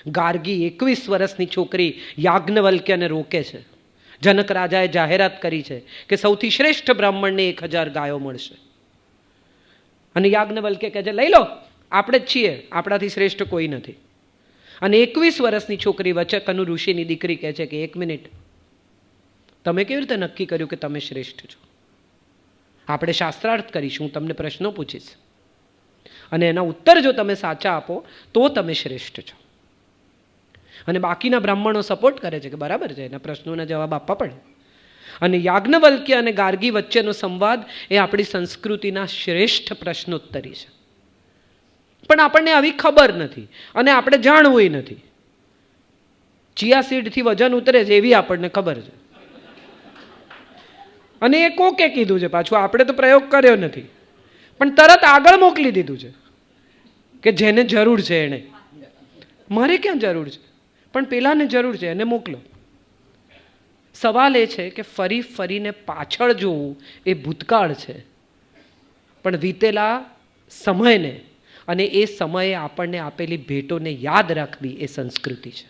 ગાર્ગી 21 વર્ષની છોકરી યાજ્ઞવલ્ક્યને રોકે છે. જનક રાજાએ જાહેરાત કરી છે કે સૌથી શ્રેષ્ઠ બ્રાહ્મણને 1000 ગાયો મળશે. અને યાજ્ઞવલ્ક્ય કહે છે લઈ લો, આપણે જ છીએ, આપણાથી શ્રેષ્ઠ કોઈ નથી. અને 21 વર્ષની છોકરી વચકનુ ઋષિની દીકરી કહે છે કે 1 મિનિટ, તમે કેવી રીતે નક્કી કર્યું કે તમે શ્રેષ્ઠ છો? આપણે શાસ્ત્રાર્થ કરીશું, હું તમને પ્રશ્નો પૂછીશ અને એના ઉત્તર જો તમે સાચા આપો તો તમે શ્રેષ્ઠ છો. અને બાકીના બ્રાહ્મણો સપોર્ટ કરે છે કે બરાબર છે, એના પ્રશ્નોના જવાબ આપવા પડે. અને યાજ્ઞવલ્ક્ય અને ગાર્ગી વચ્ચેનો સંવાદ એ આપણી સંસ્કૃતિના શ્રેષ્ઠ પ્રશ્નોત્તરી છે. પણ આપણને આવી ખબર નથી અને આપણે જાણવું નથી. ચિયા સીડથી વજન ઉતરે છે એવી આપણને ખબર છે. અને એ કોકે કીધું છે, પાછું આપણે તો પ્રયોગ કર્યો નથી, પણ તરત આગળ મોકલી દીધું છે કે જેને જરૂર છે એને. મારે ક્યાં જરૂર છે, પણ પેલાને જરૂર છે એને મોકલો. સવાલ એ છે કે ફરી ફરીને પાછળ જોવું એ ભૂતકાળ છે, પણ વીતેલા સમયને અને એ સમયે આપણને આપેલી ભેટોને યાદ રાખવી એ સંસ્કૃતિ છે.